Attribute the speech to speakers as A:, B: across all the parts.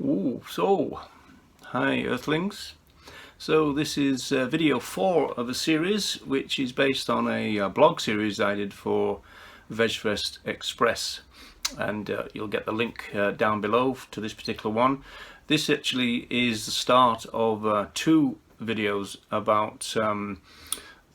A: Hi Earthlings. So this is video 4 of a series which is based on a blog series I did for VegFest Express, and you'll get the link down below to this particular one. This actually is the start of 2 videos about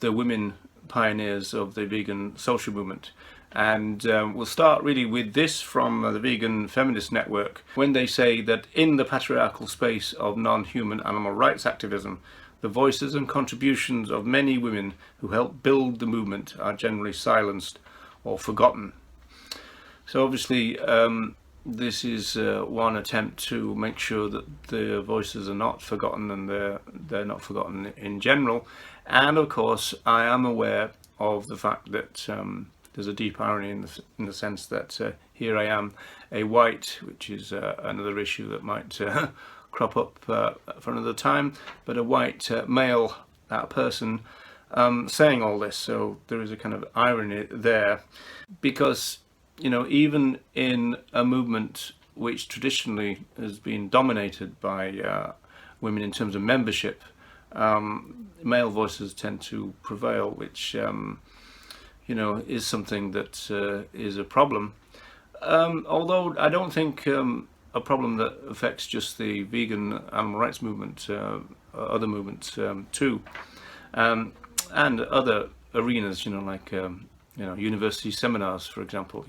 A: the women pioneers of the vegan social movement. And we'll start really with this from the Vegan Feminist Network, when they say that in the patriarchal space of non-human animal rights activism, the voices and contributions of many women who helped build the movement are generally silenced or forgotten. So obviously this is one attempt to make sure that the voices are not forgotten, and they're not forgotten in general. And of course I am aware of the fact that there's a deep irony in the sense that here I am, a white, which is another issue that might crop up for another time, but a white male person saying all this. So there is a kind of irony there, because even in a movement which traditionally has been dominated by women in terms of membership, male voices tend to prevail, which is something that is a problem. Although I don't think a problem that affects just the vegan animal rights movement, other movements too, and other arenas, like university seminars, for example.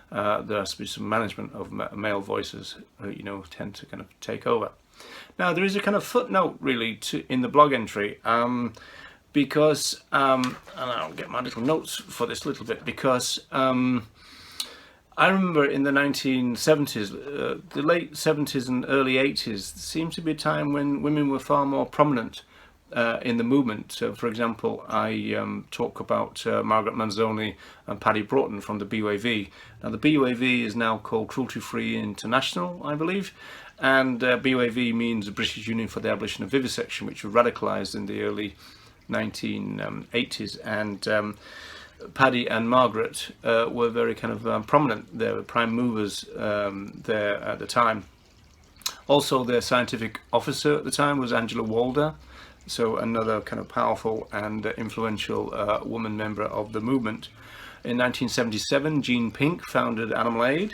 A: There has to be some management of male voices who tend to kind of take over. Now there is a kind of footnote really in the blog entry, because and I'll get my little notes for this a little bit, because I remember in the 1970s, the late 70s and early 80s, seemed to be a time when women were far more prominent in the movement. For example, I talk about Margaret Manzoni and Paddy Broughton from the BUAV. Now the BUAV is now called Cruelty Free International, I believe, and BUAV means the British Union for the Abolition of Vivisection, which was radicalised in the early 1980s, and Paddy and Margaret were very kind of prominent. They were prime movers there at the time. Also, their scientific officer at the time was Angela Walder, so another kind of powerful and influential woman member of the movement. In 1977, Jean Pink founded Animal Aid.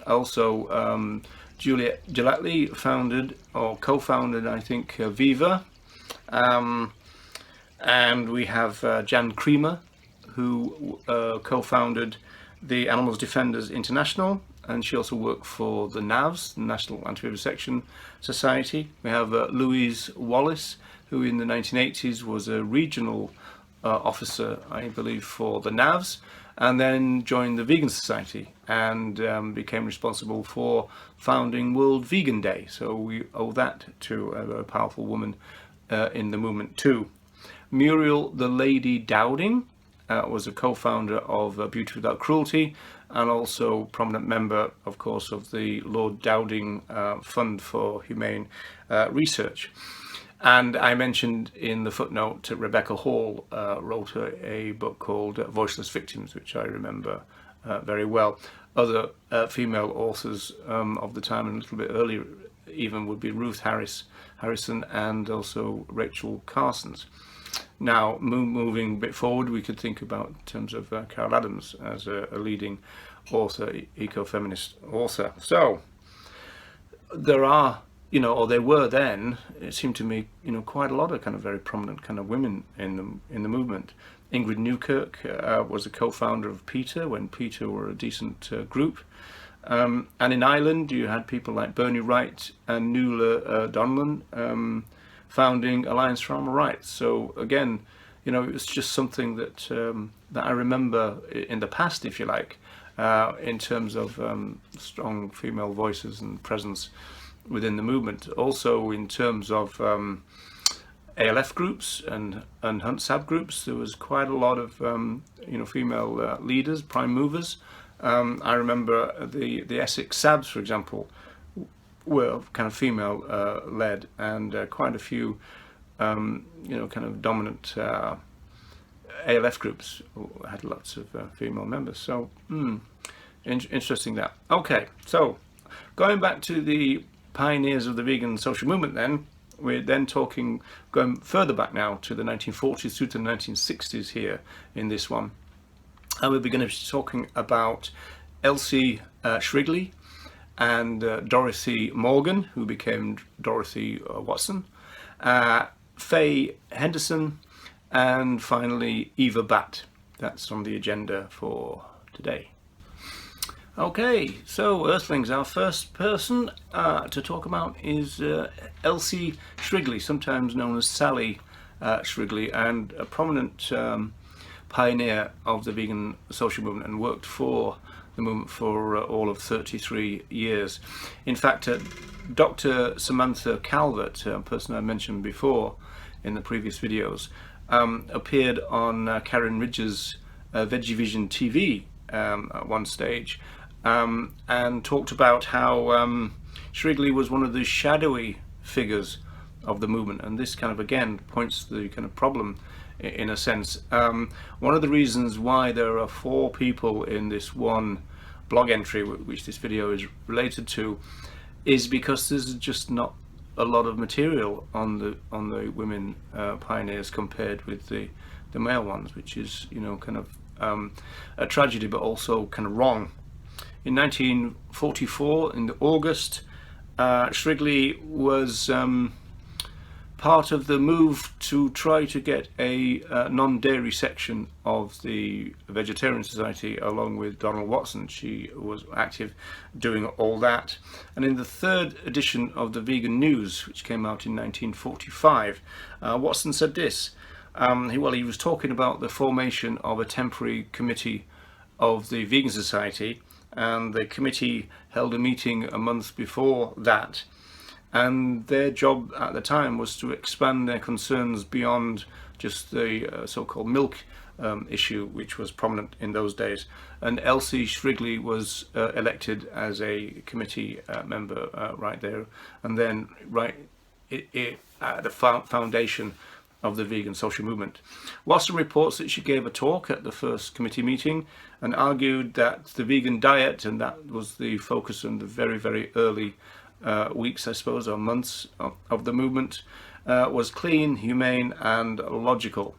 A: Also, Juliet Gillespie founded, or co-founded, I think, Viva. And we have Jan Creamer, who co-founded the Animals Defenders International, and she also worked for the NAVS, the National Anti-Vivisection Society. We have Louise Wallace, who in the 1980s was a regional officer, I believe, for the NAVS, and then joined the Vegan Society and became responsible for founding World Vegan Day. So we owe that to a very powerful woman in the movement too. Muriel the Lady Dowding was a co-founder of Beauty Without Cruelty, and also prominent member, of course, of the Lord Dowding Fund for Humane Research. And I mentioned in the footnote that Rebecca Hall wrote a book called Voiceless Victims, which I remember very well. Other female authors of the time, and a little bit earlier even, would be Ruth Harrison and also Rachel Carsons. Now, moving a bit forward, we could think about in terms of Carol Adams as a leading author, eco-feminist author. So there are, or there were then, it seemed to me, quite a lot of kind of very prominent kind of women in the movement. Ingrid Newkirk was a co-founder of PETA when PETA were a decent group. And in Ireland, you had people like Bernie Wright and Nuala Donlan founding Alliance for Animal Rights. So again, it was just something that that I remember in the past, if you like, in terms of strong female voices and presence within the movement. Also in terms of ALF groups and Hunt Sab groups, there was quite a lot of female leaders, prime movers. I remember the Essex Sabs, for example, were kind of female led, and quite a few kind of dominant ALF groups had lots of female members. So interesting that. Okay, so going back to the pioneers of the vegan social movement then, we're then talking, going further back now to the 1940s through to the 1960s here in this one. And we're going to be talking about Elsie Shrigley and Dorothy Morgan, who became Dorothy Watson, Fay Henderson, and finally Eva Batt. That's on the agenda for today. Okay, so Earthlings, our first person to talk about is Elsie Shrigley, sometimes known as Sally Shrigley, and a prominent pioneer of the vegan social movement, and worked for the movement for all of 33 years. In fact, Dr. Samantha Calvert, a person I mentioned before in the previous videos, appeared on Karen Ridge's Veggie Vision TV at one stage, and talked about how Shrigley was one of the shadowy figures of the movement, and this kind of again points to the kind of problem in a sense. One of the reasons why there are 4 people in this one blog entry which this video is related to is because there's just not a lot of material on the women pioneers compared with the male ones, which is, you know, kind of a tragedy, but also kind of wrong. In 1944, in August, Shrigley was part of the move to try to get a non-dairy section of the Vegetarian Society, along with Dorothy Watson. She was active doing all that. And in the 3rd edition of the Vegan News, which came out in 1945, Watson said this. He was talking about the formation of a temporary committee of the Vegan Society, and the committee held a meeting a month before that, and their job at the time was to expand their concerns beyond just the so-called milk issue, which was prominent in those days. And Elsie Shrigley was elected as a committee member right there, and then right at the foundation of the vegan social movement. Watson reports that she gave a talk at the first committee meeting and argued that the vegan diet, and that was the focus in the very, very early weeks, I suppose, or months of the movement, was clean, humane, and logical.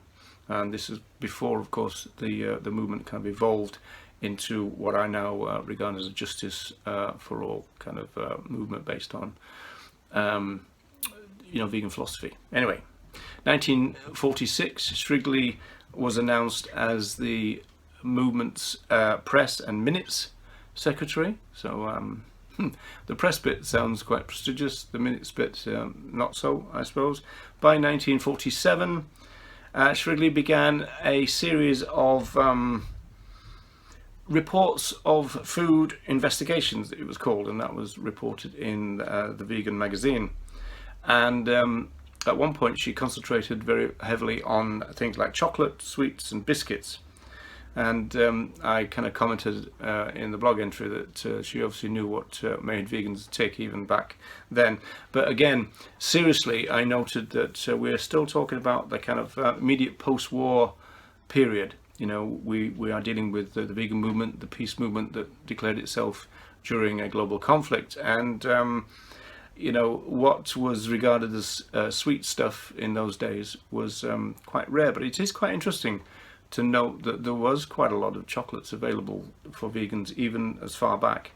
A: And this is before, of course, the movement kind of evolved into what I now regard as a justice for all kind of movement based on, you know, vegan philosophy. Anyway, 1946, Shrigley was announced as the movement's press and minutes secretary. So the press bit sounds quite prestigious, the minutes bit not so, I suppose. By 1947, Shrigley began a series of reports of food investigations, it was called, and that was reported in the Vegan magazine. And at one point she concentrated very heavily on things like chocolate, sweets and biscuits. And I kind of commented in the blog entry that she obviously knew what made vegans tick even back then. But again, seriously, I noted that we're still talking about the kind of immediate post-war period. You know, we are dealing with the vegan movement, the peace movement that declared itself during a global conflict. And you know, what was regarded as sweet stuff in those days was quite rare. But it is quite interesting to note that there was quite a lot of chocolates available for vegans even as far back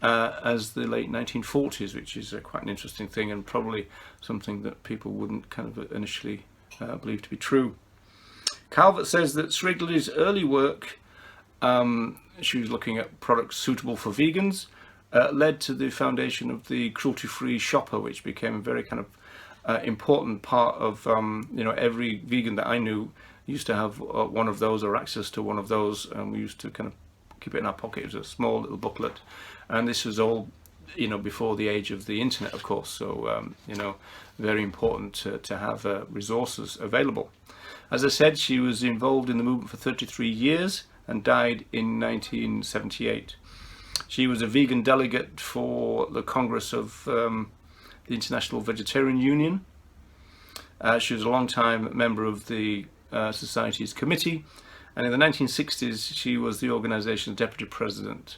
A: as the late 1940s, which is quite an interesting thing, and probably something that people wouldn't kind of initially believe to be true. Calvert says that Shrigley's early work, she was looking at products suitable for vegans, led to the foundation of the cruelty-free shopper, which became a very kind of important part of, you know, every vegan that I knew used to have one of those or access to one of those, and we used to kind of keep it in our pocket. It was a small little booklet, and this was all, you know, before the age of the internet, of course, so you know, very important to have resources available. As I said, she was involved in the movement for 33 years and died in 1978. She was a vegan delegate for the Congress of the International Vegetarian Union. She was a long-time member of the Society's committee, and in the 1960s she was the organization's deputy president,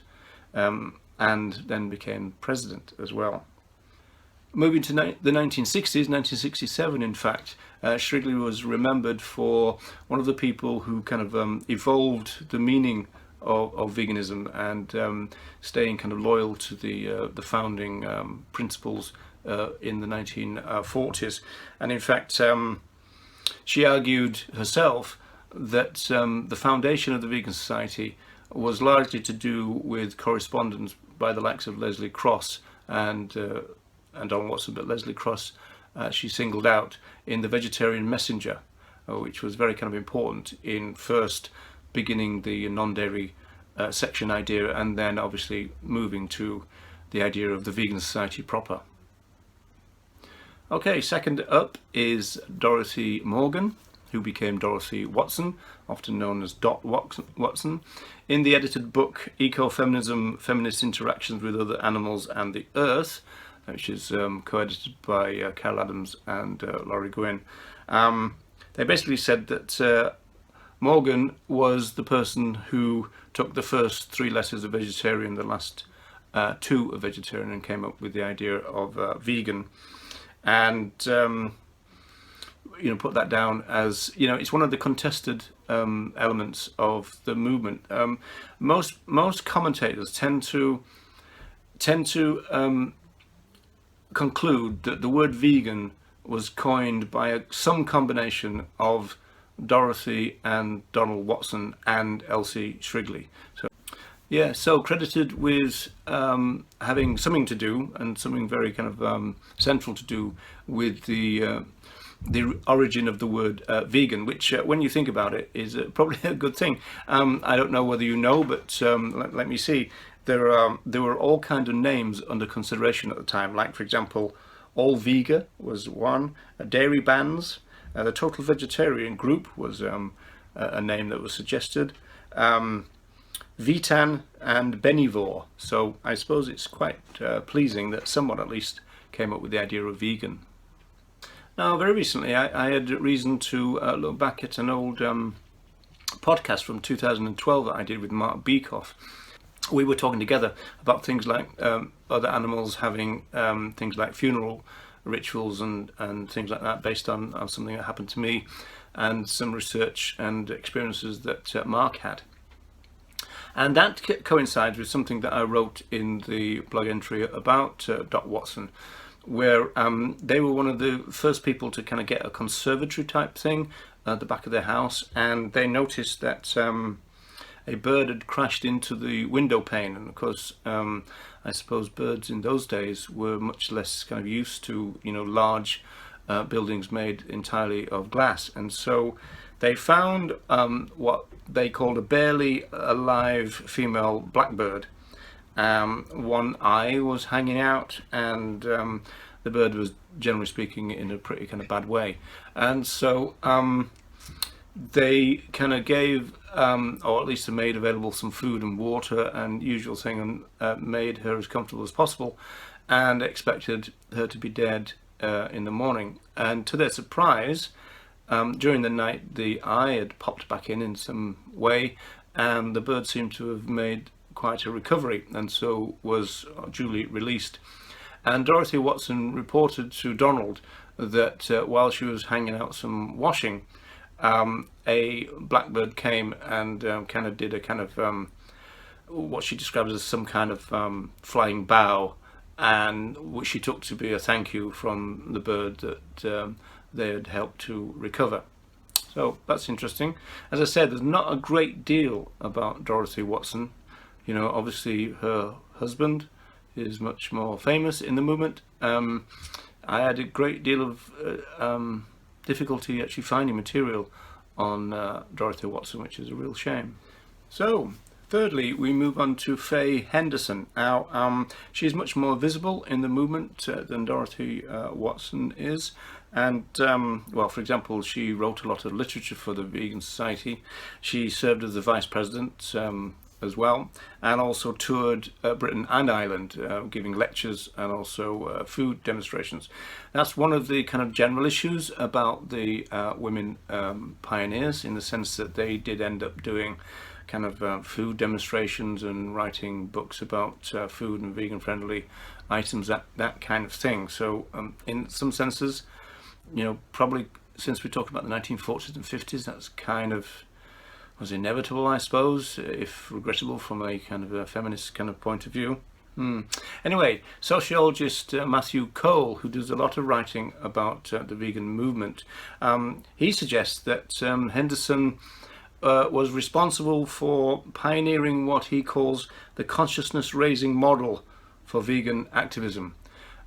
A: and then became president as well. Moving to the 1960s, 1967 in fact, Shrigley was remembered for one of the people who kind of evolved the meaning of veganism and staying kind of loyal to the founding principles in the 1940s. And in fact, she argued herself that the foundation of the Vegan Society was largely to do with correspondence by the likes of Leslie Cross and Donald Watson, but Leslie Cross she singled out in the Vegetarian Messenger, which was very kind of important in first beginning the non-dairy section idea and then obviously moving to the idea of the Vegan Society proper. Okay, second up is Dorothy Morgan, who became Dorothy Watson, often known as Dot Watson, in the edited book Ecofeminism, Feminist Interactions with Other Animals and the Earth, which is co-edited by Carol Adams and Laurie Gwynn. They basically said that Morgan was the person who took the first 3 letters of vegetarian, the last 2 of vegetarian, and came up with the idea of vegan. And put that down as, it's one of the contested elements of the movement. Most commentators tend to conclude that the word vegan was coined by some combination of Dorothy and Donald Watson and Elsie Shrigley. So credited with having something to do, and something very kind of central to do with the origin of the word vegan, which when you think about it is probably a good thing. I don't know whether you know, but let me see. There were all kinds of names under consideration at the time, like for example, All Vega was one, dairy bans, the Total Vegetarian Group was a name that was suggested, Vetan and Benivore. So I suppose it's quite pleasing that someone at least came up with the idea of vegan. Now, very recently I had reason to look back at an old podcast from 2012 that I did with Mark Beekoff. We were talking together about things like other animals having things like funeral rituals and things like that, based on something that happened to me and some research and experiences that Mark had. And that coincides with something that I wrote in the blog entry about Dot Watson, where they were one of the first people to kind of get a conservatory type thing at the back of their house, and they noticed that a bird had crashed into the window pane. And of course, I suppose birds in those days were much less kind of used to large buildings made entirely of glass, and so they found what they called a barely alive female blackbird. One eye was hanging out, and the bird was, generally speaking, in a pretty kind of bad way. And so they kind of gave, or at least made available some food and water and usual thing, and made her as comfortable as possible, and expected her to be dead in the morning. And to their surprise, during the night, the eye had popped back in some way, and the bird seemed to have made quite a recovery, and so was duly released. And Dorothy Watson reported to Donald that while she was hanging out some washing, a blackbird came and kind of did a kind of what she described as some kind of flying bow, and which she took to be a thank you from the bird that they had helped to recover. So that's interesting. As I said, there's not a great deal about Dorothy Watson. Obviously her husband is much more famous in the movement. I had a great deal of difficulty actually finding material on Dorothy Watson, which is a real shame. So thirdly, we move on to Fay Henderson. Now, she's much more visible in the movement than Dorothy Watson is. And, well, for example, she wrote a lot of literature for the Vegan Society. She served as the vice president as well, and also toured Britain and Ireland, giving lectures and also food demonstrations. That's one of the kind of general issues about the women pioneers, in the sense that they did end up doing kind of food demonstrations and writing books about food and vegan friendly items, that kind of thing. So in some senses, you know, probably since we talk about the 1940s and 50s, that's kind of was inevitable, I suppose, if regrettable from a kind of a feminist kind of point of view. Anyway, sociologist Matthew Cole, who does a lot of writing about the vegan movement, he suggests that Henderson was responsible for pioneering what he calls the consciousness-raising model for vegan activism.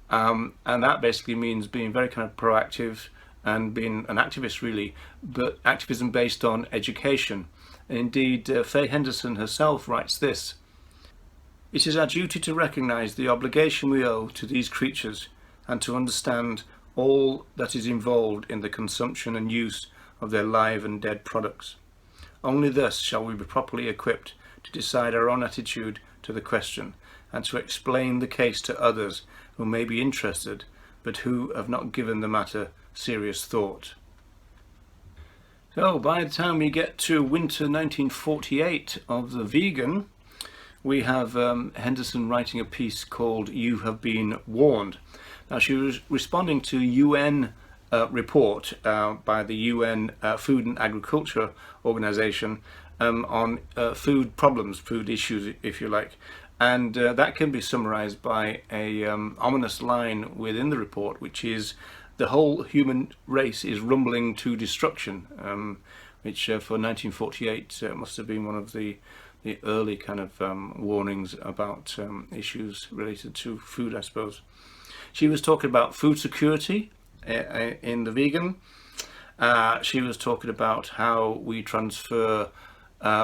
A: And that basically means being very kind of proactive and being an activist, really, but activism based on education. And indeed, Fay Henderson herself writes this: "It is our duty to recognise the obligation we owe to these creatures and to understand all that is involved in the consumption and use of their live and dead products. Only thus shall we be properly equipped to decide our own attitude to the question and to explain the case to others who may be interested but who have not given the matter serious thought." So by the time we get to winter 1948 of The Vegan, we have Henderson writing a piece called "You Have Been Warned." Now, she was responding to UN report by the UN Food and Agriculture Organization on food problems, food issues, if you like. And that can be summarized by a ominous line within the report, which is, "The whole human race is rumbling to destruction," which for 1948 must have been one of the early kind of warnings about issues related to food, I suppose. She was talking about food security in The Vegan. She was talking about how we transfer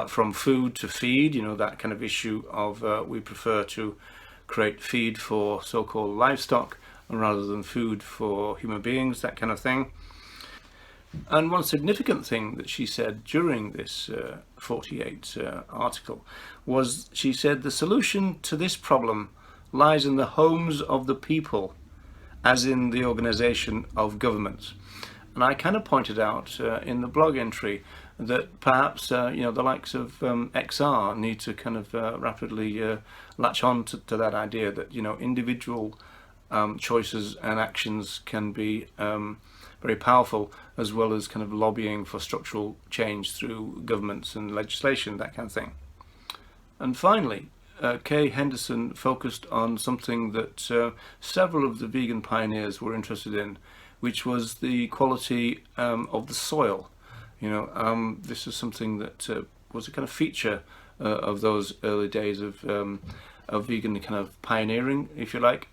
A: from food to feed, you know, that kind of issue of we prefer to create feed for so-called livestock rather than food for human beings, that kind of thing. And one significant thing that she said during this 48 article was, she said, "The solution to this problem lies in the homes of the people, as in the organisation of governments." And I kind of pointed out in the blog entry that perhaps you know, the likes of XR need to kind of rapidly latch on to that idea that, you know, individual choices and actions can be very powerful, as well as kind of lobbying for structural change through governments and legislation, that kind of thing. And finally, Kay Henderson focused on something that several of the vegan pioneers were interested in, which was the quality of the soil. You know, this is something that was a kind of feature of those early days of vegan kind of pioneering, if you like.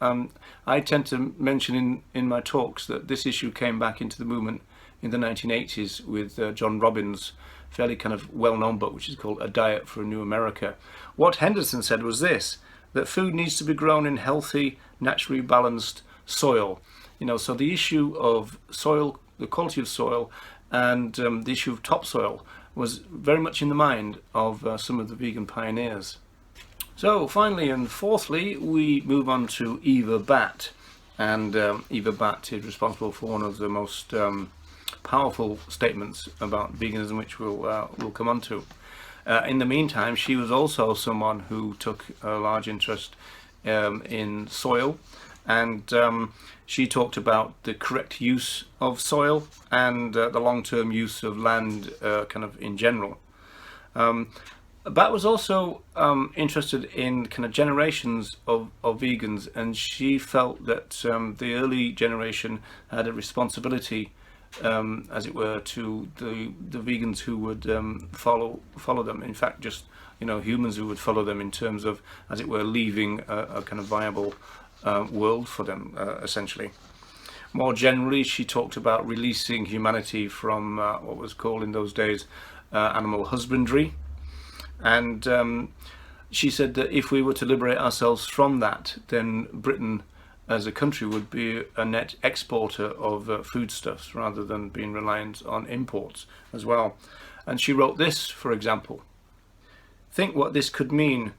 A: I tend to mention in my talks that this issue came back into the movement in the 1980s with John Robbins' fairly kind of well-known book, which is called A Diet for a New America. What Henderson said was this: that food needs to be grown in healthy, naturally balanced soil. You know, so the issue of soil, the quality of soil, and the issue of topsoil was very much in the mind of some of the vegan pioneers. So finally and fourthly, we move on to Eva Batt. And Eva Batt is responsible for one of the most powerful statements about veganism, which we'll come on to. In the meantime, she was also someone who took a large interest in soil, and she talked about the correct use of soil and the long-term use of land kind of in general. Batt was also interested in kind of generations of vegans, and she felt that the early generation had a responsibility, as it were, to the vegans who would follow them. In fact, just, you know, humans who would follow them in terms of, as it were, leaving a kind of viable world for them, essentially. More generally, she talked about releasing humanity from what was called in those days animal husbandry. And she said that if we were to liberate ourselves from that, then Britain as a country would be a net exporter of foodstuffs rather than being reliant on imports as well. And she wrote this, for example: "Think what this could mean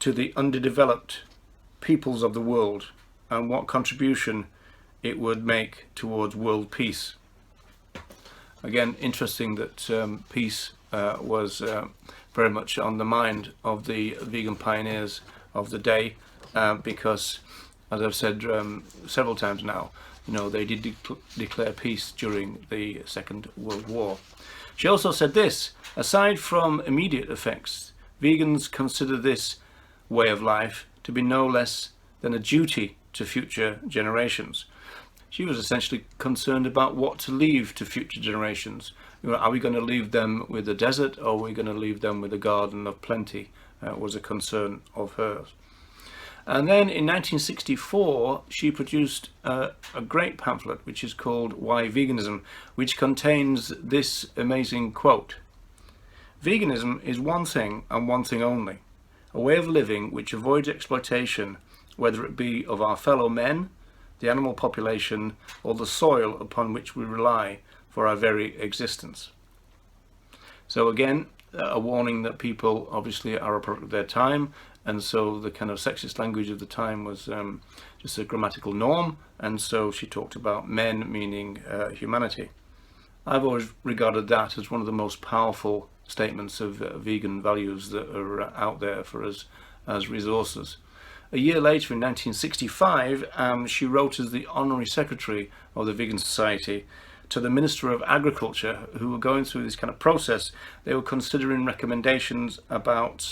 A: to the underdeveloped peoples of the world, and what contribution it would make towards world peace." Again, interesting that peace was very much on the mind of the vegan pioneers of the day, because, as I've said several times now, they did declare peace during the Second World War. She also said this: aside from immediate effects, vegans consider this way of life to be no less than a duty to future generations. She was essentially concerned about what to leave to future generations. Are we going to leave them with a desert, or are we going to leave them with a garden of plenty? Was a concern of hers. And then in 1964, she produced a great pamphlet which is called Why Veganism, which contains this amazing quote: "Veganism is one thing and one thing only, a way of living which avoids exploitation, whether it be of our fellow men, the animal population, or the soil upon which we rely for our very existence." So again, a warning that people obviously are a product of their time, and so the kind of sexist language of the time was just a grammatical norm, and so she talked about men meaning humanity. I've always regarded that as one of the most powerful statements of vegan values that are out there for us as resources. A year later, in 1965, she wrote as the Honorary Secretary of the Vegan Society to the Minister of Agriculture, who were going through this kind of process. They were considering recommendations about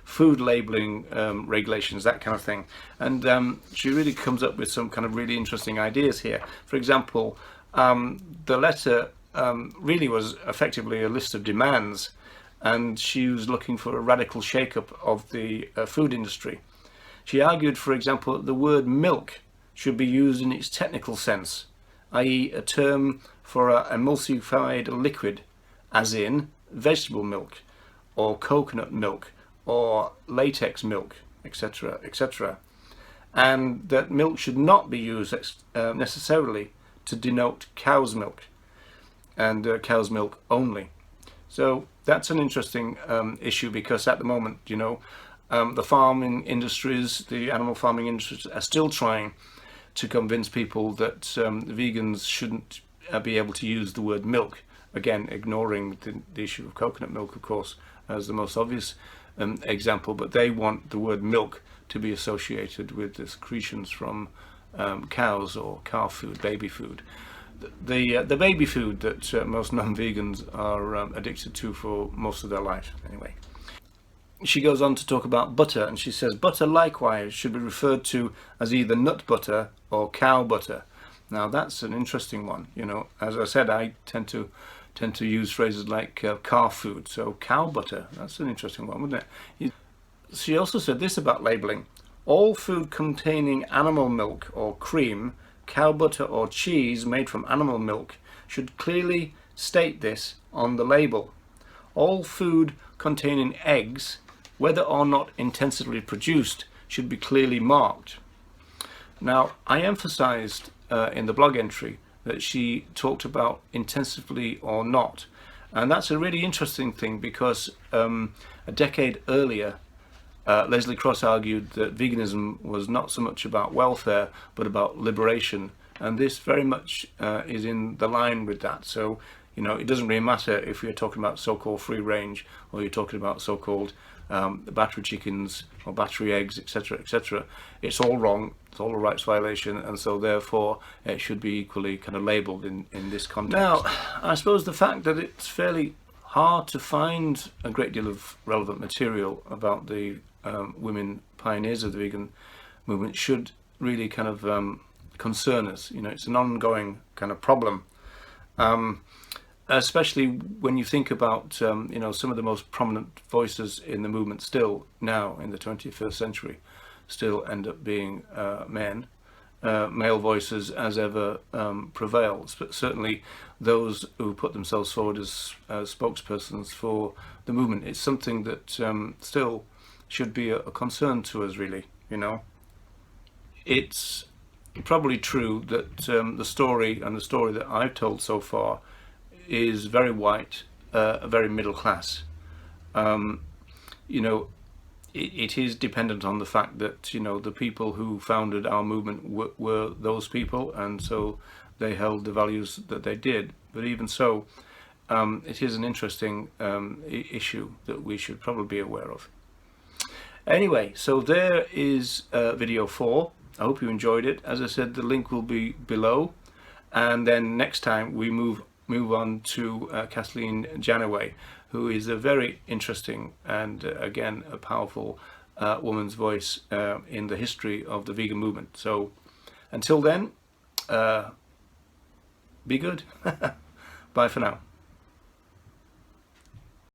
A: food labelling regulations, that kind of thing. And she really comes up with some kind of really interesting ideas here. For example, the letter really was effectively a list of demands, and she was looking for a radical shake-up of the food industry. She argued, for example, that the word milk should be used in its technical sense, i.e. a term for an emulsified liquid, as in vegetable milk, or coconut milk, or latex milk, etc., etc. And that milk should not be used necessarily to denote cow's milk, and cow's milk only. So that's an interesting issue, because at the moment, the farming industries, the animal farming industries, are still trying to convince people that vegans shouldn't be able to use the word milk. Again, ignoring the issue of coconut milk, of course, as the most obvious example, but they want the word milk to be associated with the secretions from cows or calf food, baby food. The baby food that most non-vegans are addicted to for most of their life, anyway. She goes on to talk about butter, and she says butter likewise should be referred to as either nut butter or cow butter. Now that's an interesting one. As I said, I tend to use phrases like calf food, so cow butter, that's an interesting one, wouldn't it? She also said this about labelling: all food containing animal milk or cream, cow butter or cheese made from animal milk should clearly state this on the label. All food containing eggs, whether or not intensively produced, should be clearly marked. Now, I emphasized in the blog entry that she talked about intensively or not, and that's a really interesting thing, because a decade earlier Leslie Cross argued that veganism was not so much about welfare but about liberation, and this very much is in the line with that. So it doesn't really matter if you're talking about so-called free range, or you're talking about so-called battery chickens or battery eggs, etc., etc. It's all wrong, it's all a rights violation, and so therefore it should be equally kind of labelled in this context. Now, I suppose the fact that it's fairly hard to find a great deal of relevant material about the women pioneers of the vegan movement should really kind of concern us. It's an ongoing kind of problem. Especially when you think about some of the most prominent voices in the movement still now in the 21st century still end up being men. Male voices as ever prevail, but certainly those who put themselves forward as spokespersons for the movement. It's something that still should be a concern to us, really. It's probably true that the story that I've told so far is very white, very middle class. It is dependent on the fact that the people who founded our movement were those people, and so they held the values that they did. But even so, it is an interesting issue that we should probably be aware of. Anyway, so there is video 4. I hope you enjoyed it. As I said, the link will be below, and then next time we move on to Kathleen Janaway, who is a very interesting and again a powerful woman's voice in the history of the vegan movement. So until then, be good. Bye for now.